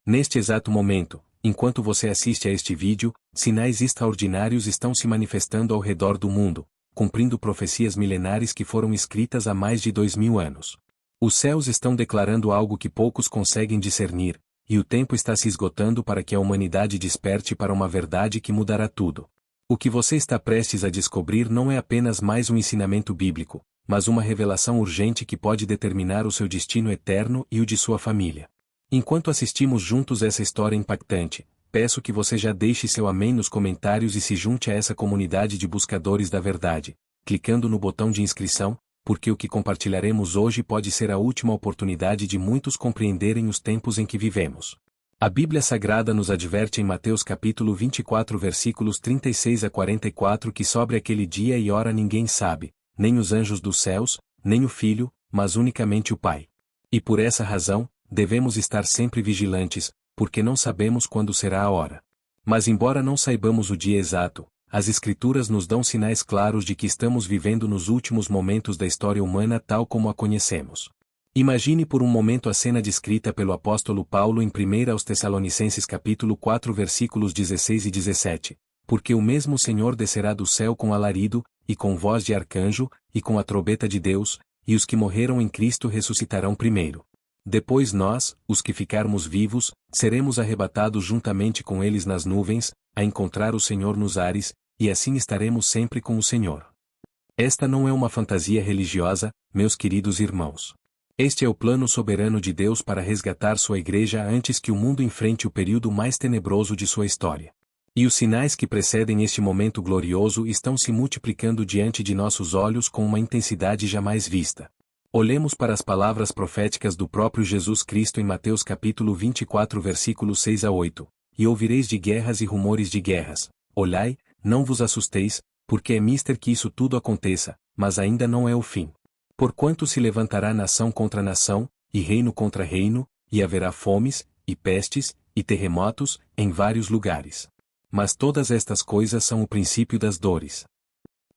Neste exato momento, enquanto você assiste a este vídeo, sinais extraordinários estão se manifestando ao redor do mundo, cumprindo profecias milenares que foram escritas há mais de 2000 anos. Os céus estão declarando algo que poucos conseguem discernir, e o tempo está se esgotando para que a humanidade desperte para uma verdade que mudará tudo. O que você está prestes a descobrir não é apenas mais um ensinamento bíblico, mas uma revelação urgente que pode determinar o seu destino eterno e o de sua família. Enquanto assistimos juntos essa história impactante, peço que você já deixe seu amém nos comentários e se junte a essa comunidade de buscadores da verdade, clicando no botão de inscrição, porque o que compartilharemos hoje pode ser a última oportunidade de muitos compreenderem os tempos em que vivemos. A Bíblia Sagrada nos adverte em Mateus capítulo 24 versículos 36 a 44 que sobre aquele dia e hora ninguém sabe, nem os anjos dos céus, nem o Filho, mas unicamente o Pai. E por essa razão, devemos estar sempre vigilantes, porque não sabemos quando será a hora. Mas embora não saibamos o dia exato, as Escrituras nos dão sinais claros de que estamos vivendo nos últimos momentos da história humana tal como a conhecemos. Imagine por um momento a cena descrita pelo apóstolo Paulo em 1 aos Tessalonicenses capítulo 4 versículos 16 e 17, porque o mesmo Senhor descerá do céu com alarido, e com voz de arcanjo, e com a trombeta de Deus, e os que morreram em Cristo ressuscitarão primeiro. Depois nós, os que ficarmos vivos, seremos arrebatados juntamente com eles nas nuvens, a encontrar o Senhor nos ares, e assim estaremos sempre com o Senhor. Esta não é uma fantasia religiosa, meus queridos irmãos. Este é o plano soberano de Deus para resgatar sua igreja antes que o mundo enfrente o período mais tenebroso de sua história. E os sinais que precedem este momento glorioso estão se multiplicando diante de nossos olhos com uma intensidade jamais vista. Olhemos para as palavras proféticas do próprio Jesus Cristo em Mateus capítulo 24 versículos 6 a 8, e ouvireis de guerras e rumores de guerras. Olhai, não vos assusteis, porque é mister que isso tudo aconteça, mas ainda não é o fim. Porquanto se levantará nação contra nação, e reino contra reino, e haverá fomes, e pestes, e terremotos, em vários lugares. Mas todas estas coisas são o princípio das dores.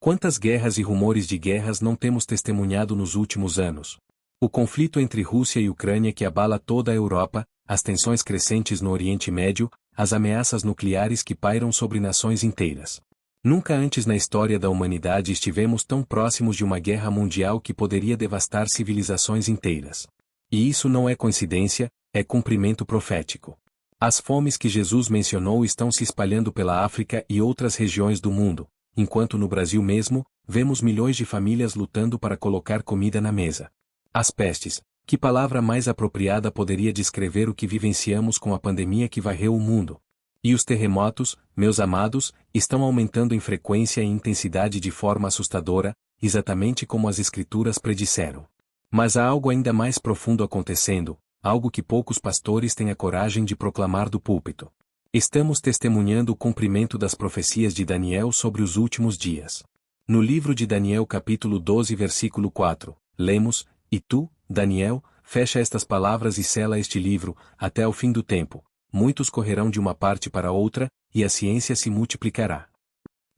Quantas guerras e rumores de guerras não temos testemunhado nos últimos anos? O conflito entre Rússia e Ucrânia que abala toda a Europa, as tensões crescentes no Oriente Médio, as ameaças nucleares que pairam sobre nações inteiras. Nunca antes na história da humanidade estivemos tão próximos de uma guerra mundial que poderia devastar civilizações inteiras. E isso não é coincidência, é cumprimento profético. As fomes que Jesus mencionou estão se espalhando pela África e outras regiões do mundo, enquanto no Brasil mesmo, vemos milhões de famílias lutando para colocar comida na mesa. As pestes, que palavra mais apropriada poderia descrever o que vivenciamos com a pandemia que varreu o mundo? E os terremotos, meus amados, estão aumentando em frequência e intensidade de forma assustadora, exatamente como as Escrituras predisseram. Mas há algo ainda mais profundo acontecendo, algo que poucos pastores têm a coragem de proclamar do púlpito. Estamos testemunhando o cumprimento das profecias de Daniel sobre os últimos dias. No livro de Daniel capítulo 12 versículo 4, lemos, e tu, Daniel, fecha estas palavras e sela este livro, até ao fim do tempo. Muitos correrão de uma parte para outra, e a ciência se multiplicará.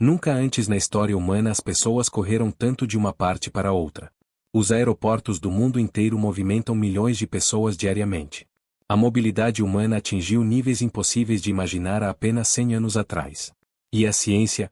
Nunca antes na história humana as pessoas correram tanto de uma parte para outra. Os aeroportos do mundo inteiro movimentam milhões de pessoas diariamente. A mobilidade humana atingiu níveis impossíveis de imaginar há apenas 100 anos atrás. E a ciência,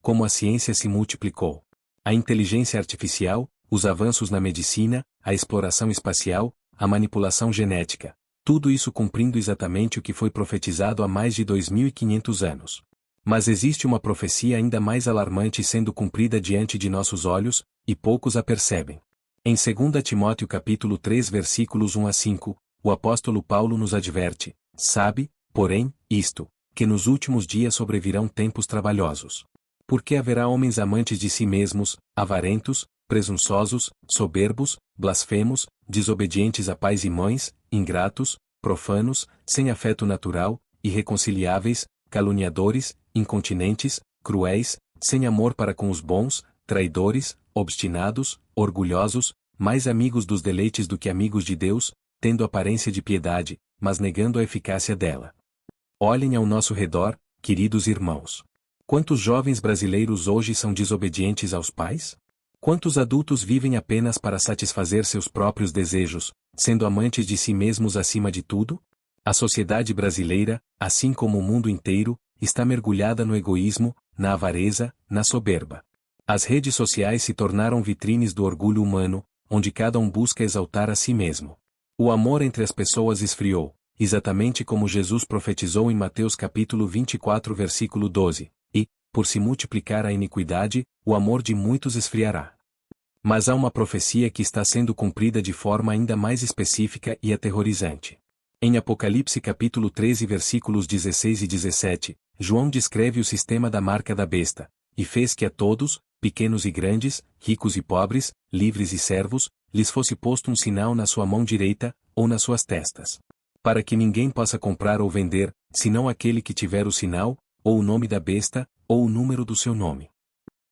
como a ciência se multiplicou. A inteligência artificial, os avanços na medicina, a exploração espacial, a manipulação genética. Tudo isso cumprindo exatamente o que foi profetizado há mais de 2500 anos. Mas existe uma profecia ainda mais alarmante sendo cumprida diante de nossos olhos, e poucos a percebem. Em 2 Timóteo capítulo 3 versículos 1 a 5, o apóstolo Paulo nos adverte, sabe, porém, isto, que nos últimos dias sobrevirão tempos trabalhosos. Porque haverá homens amantes de si mesmos, avarentos, presunçosos, soberbos, blasfemos, desobedientes a pais e mães, ingratos, profanos, sem afeto natural, irreconciliáveis, caluniadores, incontinentes, cruéis, sem amor para com os bons, traidores, obstinados, orgulhosos, mais amigos dos deleites do que amigos de Deus, tendo aparência de piedade, mas negando a eficácia dela. Olhem ao nosso redor, queridos irmãos. Quantos jovens brasileiros hoje são desobedientes aos pais? Quantos adultos vivem apenas para satisfazer seus próprios desejos, sendo amantes de si mesmos acima de tudo? A sociedade brasileira, assim como o mundo inteiro, está mergulhada no egoísmo, na avareza, na soberba. As redes sociais se tornaram vitrines do orgulho humano, onde cada um busca exaltar a si mesmo. O amor entre as pessoas esfriou, exatamente como Jesus profetizou em Mateus capítulo 24 versículo 12, e, por se multiplicar a iniquidade, o amor de muitos esfriará. Mas há uma profecia que está sendo cumprida de forma ainda mais específica e aterrorizante. Em Apocalipse capítulo 13 versículos 16 e 17, João descreve o sistema da marca da besta, e fez que a todos, pequenos e grandes, ricos e pobres, livres e servos, lhes fosse posto um sinal na sua mão direita, ou nas suas testas. Para que ninguém possa comprar ou vender, senão aquele que tiver o sinal, ou o nome da besta, ou o número do seu nome.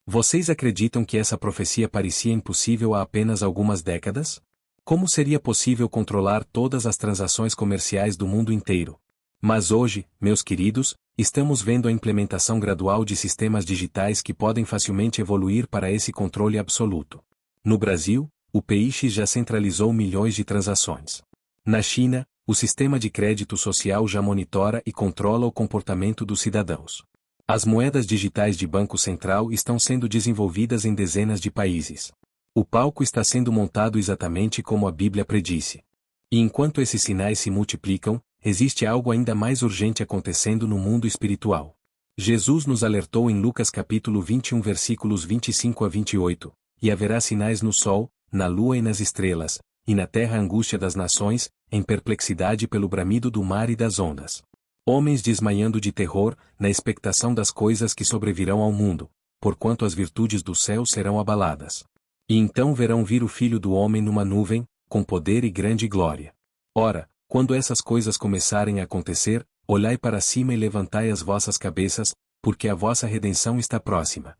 Vocês acreditam que essa profecia parecia impossível há apenas algumas décadas? Como seria possível controlar todas as transações comerciais do mundo inteiro? Mas hoje, meus queridos, estamos vendo a implementação gradual de sistemas digitais que podem facilmente evoluir para esse controle absoluto. No Brasil, o PIX já centralizou milhões de transações. Na China, o sistema de crédito social já monitora e controla o comportamento dos cidadãos. As moedas digitais de Banco Central estão sendo desenvolvidas em dezenas de países. O palco está sendo montado exatamente como a Bíblia predisse. E enquanto esses sinais se multiplicam, existe algo ainda mais urgente acontecendo no mundo espiritual. Jesus nos alertou em Lucas capítulo 21 versículos 25 a 28, e haverá sinais no sol, na lua e nas estrelas, e na terra a angústia das nações, em perplexidade pelo bramido do mar e das ondas. Homens desmaiando de terror, na expectação das coisas que sobrevirão ao mundo, porquanto as virtudes do céu serão abaladas. E então verão vir o Filho do Homem numa nuvem, com poder e grande glória. Ora, quando essas coisas começarem a acontecer, olhai para cima e levantai as vossas cabeças, porque a vossa redenção está próxima.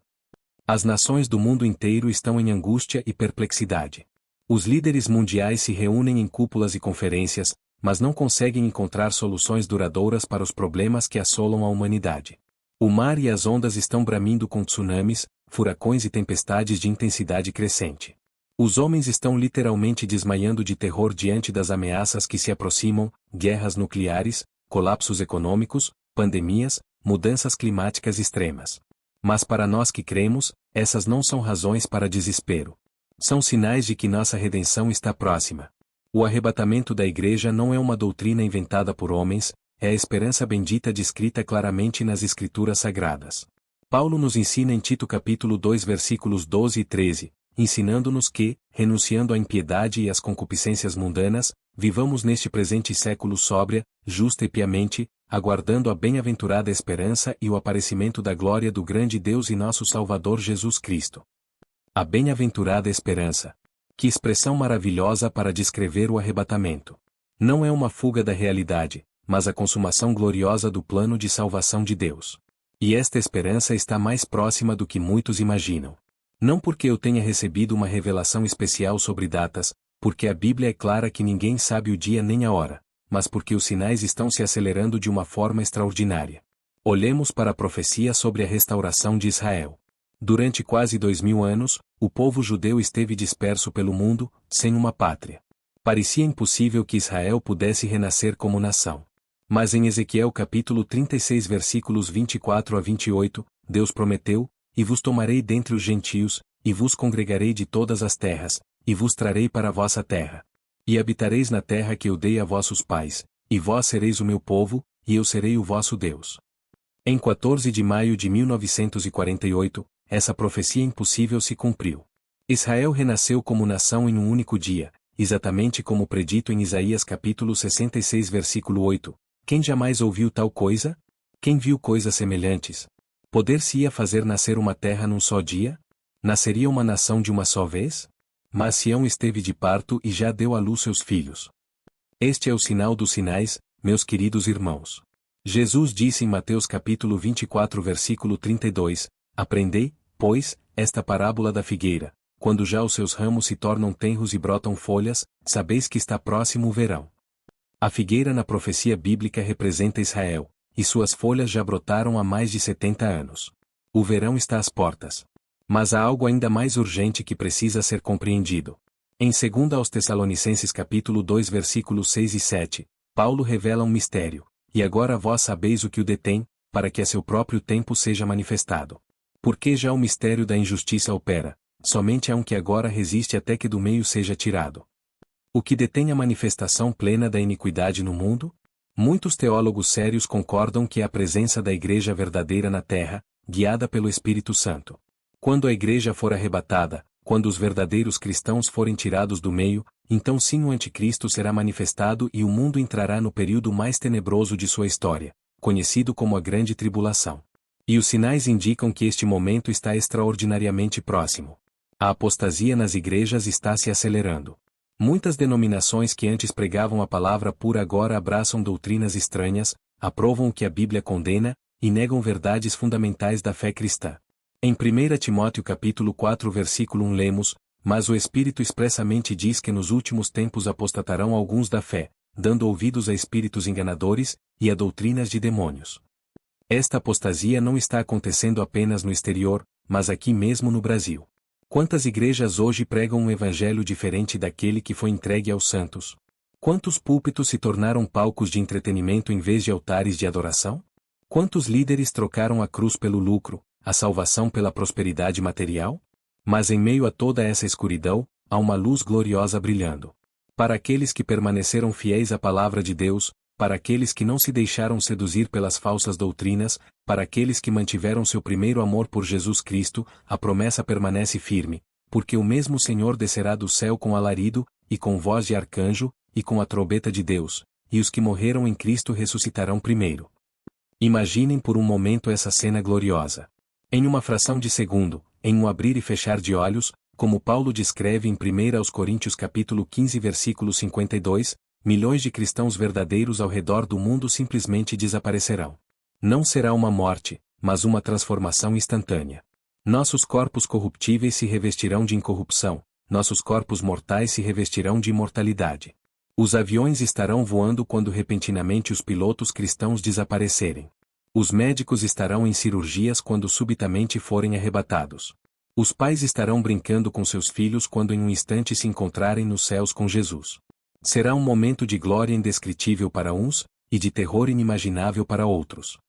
As nações do mundo inteiro estão em angústia e perplexidade. Os líderes mundiais se reúnem em cúpulas e conferências, mas não conseguem encontrar soluções duradouras para os problemas que assolam a humanidade. O mar e as ondas estão bramindo com tsunamis, furacões e tempestades de intensidade crescente. Os homens estão literalmente desmaiando de terror diante das ameaças que se aproximam, guerras nucleares, colapsos econômicos, pandemias, mudanças climáticas extremas. Mas para nós que cremos, essas não são razões para desespero. São sinais de que nossa redenção está próxima. O arrebatamento da Igreja não é uma doutrina inventada por homens, é a esperança bendita descrita claramente nas Escrituras Sagradas. Paulo nos ensina em Tito capítulo 2 versículos 12 e 13, ensinando-nos que, renunciando à impiedade e às concupiscências mundanas, vivamos neste presente século sóbria, justa e piamente, aguardando a bem-aventurada esperança e o aparecimento da glória do grande Deus e nosso Salvador Jesus Cristo. A bem-aventurada esperança. Que expressão maravilhosa para descrever o arrebatamento. Não é uma fuga da realidade, mas a consumação gloriosa do plano de salvação de Deus. E esta esperança está mais próxima do que muitos imaginam. Não porque eu tenha recebido uma revelação especial sobre datas, porque a Bíblia é clara que ninguém sabe o dia nem a hora, mas porque os sinais estão se acelerando de uma forma extraordinária. Olhemos para a profecia sobre a restauração de Israel. Durante quase 2000 anos, o povo judeu esteve disperso pelo mundo, sem uma pátria. Parecia impossível que Israel pudesse renascer como nação. Mas em Ezequiel capítulo 36 versículos 24 a 28, Deus prometeu: "E vos tomarei dentre os gentios, e vos congregarei de todas as terras, e vos trarei para a vossa terra. E habitareis na terra que eu dei a vossos pais, e vós sereis o meu povo, e eu serei o vosso Deus." Em 14 de maio de 1948, essa profecia impossível se cumpriu. Israel renasceu como nação em um único dia, exatamente como predito em Isaías capítulo 66 versículo 8. Quem jamais ouviu tal coisa? Quem viu coisas semelhantes? Poder-se-ia fazer nascer uma terra num só dia? Nasceria uma nação de uma só vez? Mas Sião esteve de parto e já deu à luz seus filhos. Este é o sinal dos sinais, meus queridos irmãos. Jesus disse em Mateus capítulo 24 versículo 32, "Aprendei, pois, esta parábola da figueira, quando já os seus ramos se tornam tenros e brotam folhas, sabeis que está próximo o verão." A figueira na profecia bíblica representa Israel, e suas folhas já brotaram há mais de 70 anos. O verão está às portas. Mas há algo ainda mais urgente que precisa ser compreendido. Em 2 aos Tessalonicenses capítulo 2 versículos 6 e 7, Paulo revela um mistério, e agora vós sabeis o que o detém, para que a seu próprio tempo seja manifestado. Porque já o mistério da injustiça opera, somente há um que agora resiste até que do meio seja tirado. O que detém a manifestação plena da iniquidade no mundo? Muitos teólogos sérios concordam que é a presença da Igreja verdadeira na terra, guiada pelo Espírito Santo. Quando a Igreja for arrebatada, quando os verdadeiros cristãos forem tirados do meio, então sim o Anticristo será manifestado e o mundo entrará no período mais tenebroso de sua história, conhecido como a Grande Tribulação. E os sinais indicam que este momento está extraordinariamente próximo. A apostasia nas igrejas está se acelerando. Muitas denominações que antes pregavam a palavra pura agora abraçam doutrinas estranhas, aprovam o que a Bíblia condena, e negam verdades fundamentais da fé cristã. Em 1 Timóteo capítulo 4 versículo 1 lemos, mas o Espírito expressamente diz que nos últimos tempos apostatarão alguns da fé, dando ouvidos a espíritos enganadores, e a doutrinas de demônios. Esta apostasia não está acontecendo apenas no exterior, mas aqui mesmo no Brasil. Quantas igrejas hoje pregam um evangelho diferente daquele que foi entregue aos santos? Quantos púlpitos se tornaram palcos de entretenimento em vez de altares de adoração? Quantos líderes trocaram a cruz pelo lucro, a salvação pela prosperidade material? Mas em meio a toda essa escuridão, há uma luz gloriosa brilhando. Para aqueles que permaneceram fiéis à palavra de Deus, para aqueles que não se deixaram seduzir pelas falsas doutrinas, para aqueles que mantiveram seu primeiro amor por Jesus Cristo, a promessa permanece firme, porque o mesmo Senhor descerá do céu com alarido, e com voz de arcanjo, e com a trombeta de Deus, e os que morreram em Cristo ressuscitarão primeiro. Imaginem por um momento essa cena gloriosa. Em uma fração de segundo, em um abrir e fechar de olhos, como Paulo descreve em 1 Coríntios capítulo 15 versículo 52, milhões de cristãos verdadeiros ao redor do mundo simplesmente desaparecerão. Não será uma morte, mas uma transformação instantânea. Nossos corpos corruptíveis se revestirão de incorrupção, nossos corpos mortais se revestirão de imortalidade. Os aviões estarão voando quando repentinamente os pilotos cristãos desaparecerem. Os médicos estarão em cirurgias quando subitamente forem arrebatados. Os pais estarão brincando com seus filhos quando em um instante se encontrarem nos céus com Jesus. Será um momento de glória indescritível para uns, e de terror inimaginável para outros.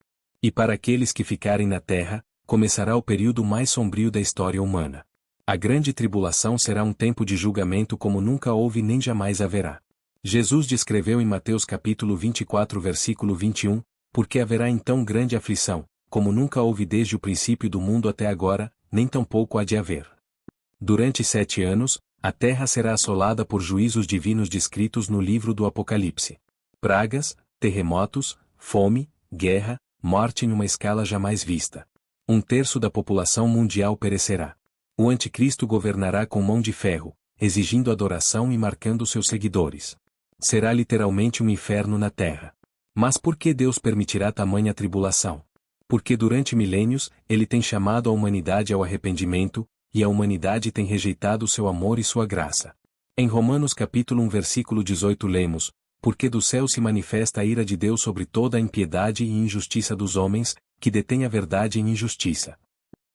E para aqueles que ficarem na terra, começará o período mais sombrio da história humana. A grande tribulação será um tempo de julgamento como nunca houve nem jamais haverá. Jesus descreveu em Mateus capítulo 24 versículo 21, porque haverá então grande aflição, como nunca houve desde o princípio do mundo até agora, nem tampouco há de haver. Durante 7 anos, a terra será assolada por juízos divinos descritos no livro do Apocalipse. Pragas, terremotos, fome, guerra, morte em uma escala jamais vista. 1/3 da população mundial perecerá. O anticristo governará com mão de ferro, exigindo adoração e marcando seus seguidores. Será literalmente um inferno na terra. Mas por que Deus permitirá tamanha tribulação? Porque durante milênios, Ele tem chamado a humanidade ao arrependimento, e a humanidade tem rejeitado seu amor e sua graça. Em Romanos capítulo 1 versículo 18 lemos, porque do céu se manifesta a ira de Deus sobre toda a impiedade e injustiça dos homens, que detêm a verdade em injustiça.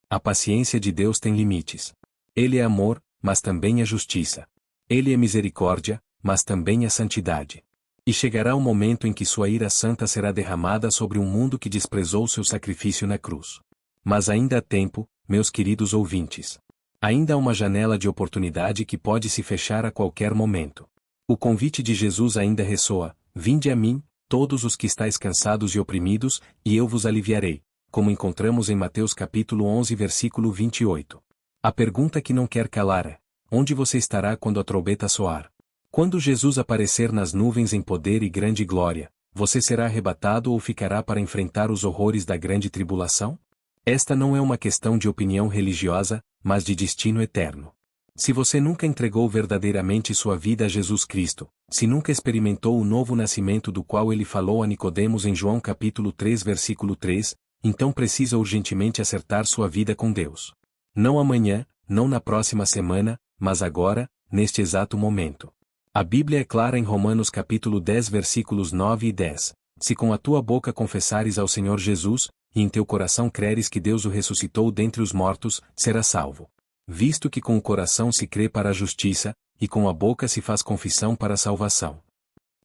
A paciência de Deus tem limites. Ele é amor, mas também é justiça. Ele é misericórdia, mas também é santidade. E chegará o momento em que sua ira santa será derramada sobre um mundo que desprezou seu sacrifício na cruz. Mas ainda há tempo, meus queridos ouvintes. Ainda há uma janela de oportunidade que pode se fechar a qualquer momento. O convite de Jesus ainda ressoa: vinde a mim, todos os que estáis cansados e oprimidos, e eu vos aliviarei, como encontramos em Mateus capítulo 11 versículo 28. A pergunta que não quer calar é: onde você estará quando a trombeta soar? Quando Jesus aparecer nas nuvens em poder e grande glória, você será arrebatado ou ficará para enfrentar os horrores da grande tribulação? Esta não é uma questão de opinião religiosa, mas de destino eterno. Se você nunca entregou verdadeiramente sua vida a Jesus Cristo, se nunca experimentou o novo nascimento do qual ele falou a Nicodemos em João capítulo 3 versículo 3, então precisa urgentemente acertar sua vida com Deus. Não amanhã, não na próxima semana, mas agora, neste exato momento. A Bíblia é clara em Romanos capítulo 10 versículos 9 e 10. Se com a tua boca confessares ao Senhor Jesus, e em teu coração creres que Deus o ressuscitou dentre os mortos, serás salvo. Visto que com o coração se crê para a justiça, e com a boca se faz confissão para a salvação.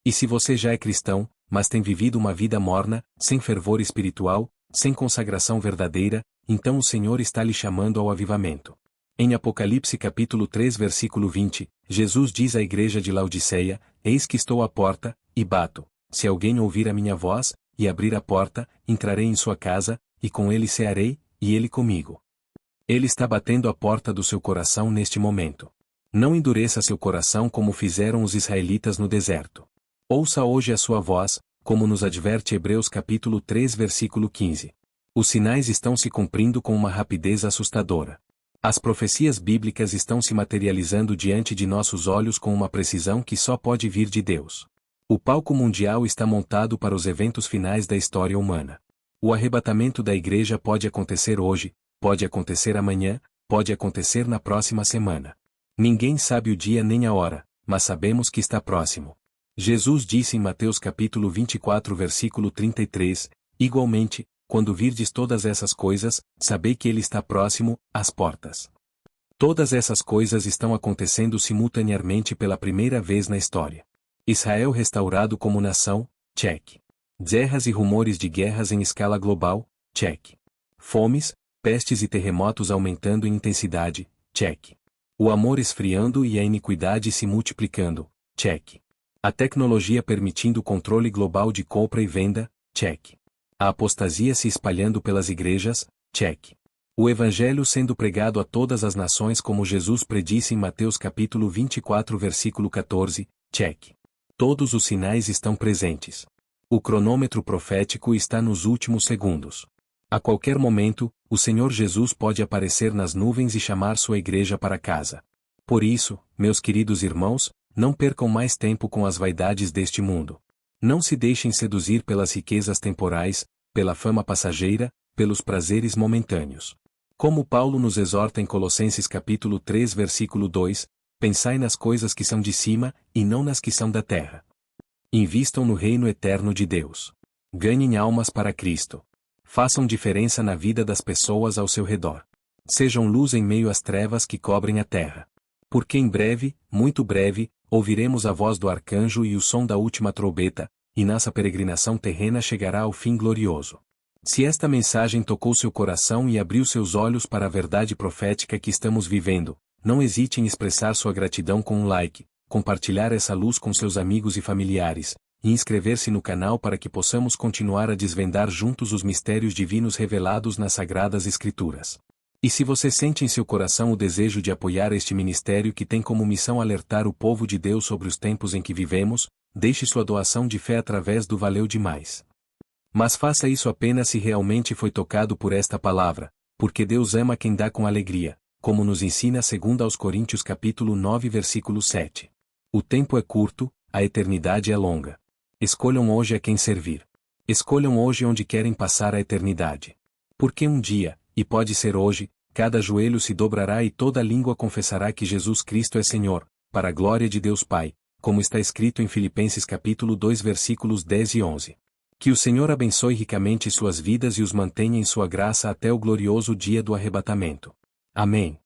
E se você já é cristão, mas tem vivido uma vida morna, sem fervor espiritual, sem consagração verdadeira, então o Senhor está lhe chamando ao avivamento. Em Apocalipse capítulo 3 versículo 20, Jesus diz à igreja de Laodiceia: Eis que estou à porta, e bato. Se alguém ouvir a minha voz, e abrir a porta, entrarei em sua casa, e com ele cearei, e ele comigo. Ele está batendo a porta do seu coração neste momento. Não endureça seu coração como fizeram os israelitas no deserto. Ouça hoje a sua voz, como nos adverte Hebreus capítulo 3 versículo 15. Os sinais estão se cumprindo com uma rapidez assustadora. As profecias bíblicas estão se materializando diante de nossos olhos com uma precisão que só pode vir de Deus. O palco mundial está montado para os eventos finais da história humana. O arrebatamento da igreja pode acontecer hoje, pode acontecer amanhã, pode acontecer na próxima semana. Ninguém sabe o dia nem a hora, mas sabemos que está próximo. Jesus disse em Mateus capítulo 24 versículo 33, igualmente, quando virdes todas essas coisas, sabei que ele está próximo, às portas. Todas essas coisas estão acontecendo simultaneamente pela primeira vez na história. Israel restaurado como nação, check. Guerras e rumores de guerras em escala global, check. Fomes, pestes e terremotos aumentando em intensidade, check. O amor esfriando e a iniquidade se multiplicando, check. A tecnologia permitindo o controle global de compra e venda, check. A apostasia se espalhando pelas igrejas, check. O evangelho sendo pregado a todas as nações como Jesus predisse em Mateus capítulo 24 versículo 14, check. Todos os sinais estão presentes. O cronômetro profético está nos últimos segundos. A qualquer momento, o Senhor Jesus pode aparecer nas nuvens e chamar sua igreja para casa. Por isso, meus queridos irmãos, não percam mais tempo com as vaidades deste mundo. Não se deixem seduzir pelas riquezas temporais, pela fama passageira, pelos prazeres momentâneos. Como Paulo nos exorta em Colossenses capítulo 3 versículo 2, pensai nas coisas que são de cima, e não nas que são da terra. Invistam no reino eterno de Deus. Ganhem almas para Cristo. Façam diferença na vida das pessoas ao seu redor. Sejam luz em meio às trevas que cobrem a terra. Porque em breve, muito breve, ouviremos a voz do arcanjo e o som da última trombeta, e nossa peregrinação terrena chegará ao fim glorioso. Se esta mensagem tocou seu coração e abriu seus olhos para a verdade profética que estamos vivendo, não hesite em expressar sua gratidão com um like, compartilhar essa luz com seus amigos e familiares, e inscrever-se no canal para que possamos continuar a desvendar juntos os mistérios divinos revelados nas Sagradas Escrituras. E se você sente em seu coração o desejo de apoiar este ministério que tem como missão alertar o povo de Deus sobre os tempos em que vivemos, deixe sua doação de fé através do Valeu Demais. Mas faça isso apenas se realmente foi tocado por esta palavra, porque Deus ama quem dá com alegria, como nos ensina 2 aos Coríntios capítulo 9 versículo 7. O tempo é curto, a eternidade é longa. Escolham hoje a quem servir. Escolham hoje onde querem passar a eternidade. Porque um dia, e pode ser hoje, cada joelho se dobrará e toda língua confessará que Jesus Cristo é Senhor, para a glória de Deus Pai, como está escrito em Filipenses capítulo 2 versículos 10 e 11. Que o Senhor abençoe ricamente suas vidas e os mantenha em sua graça até o glorioso dia do arrebatamento. Amém.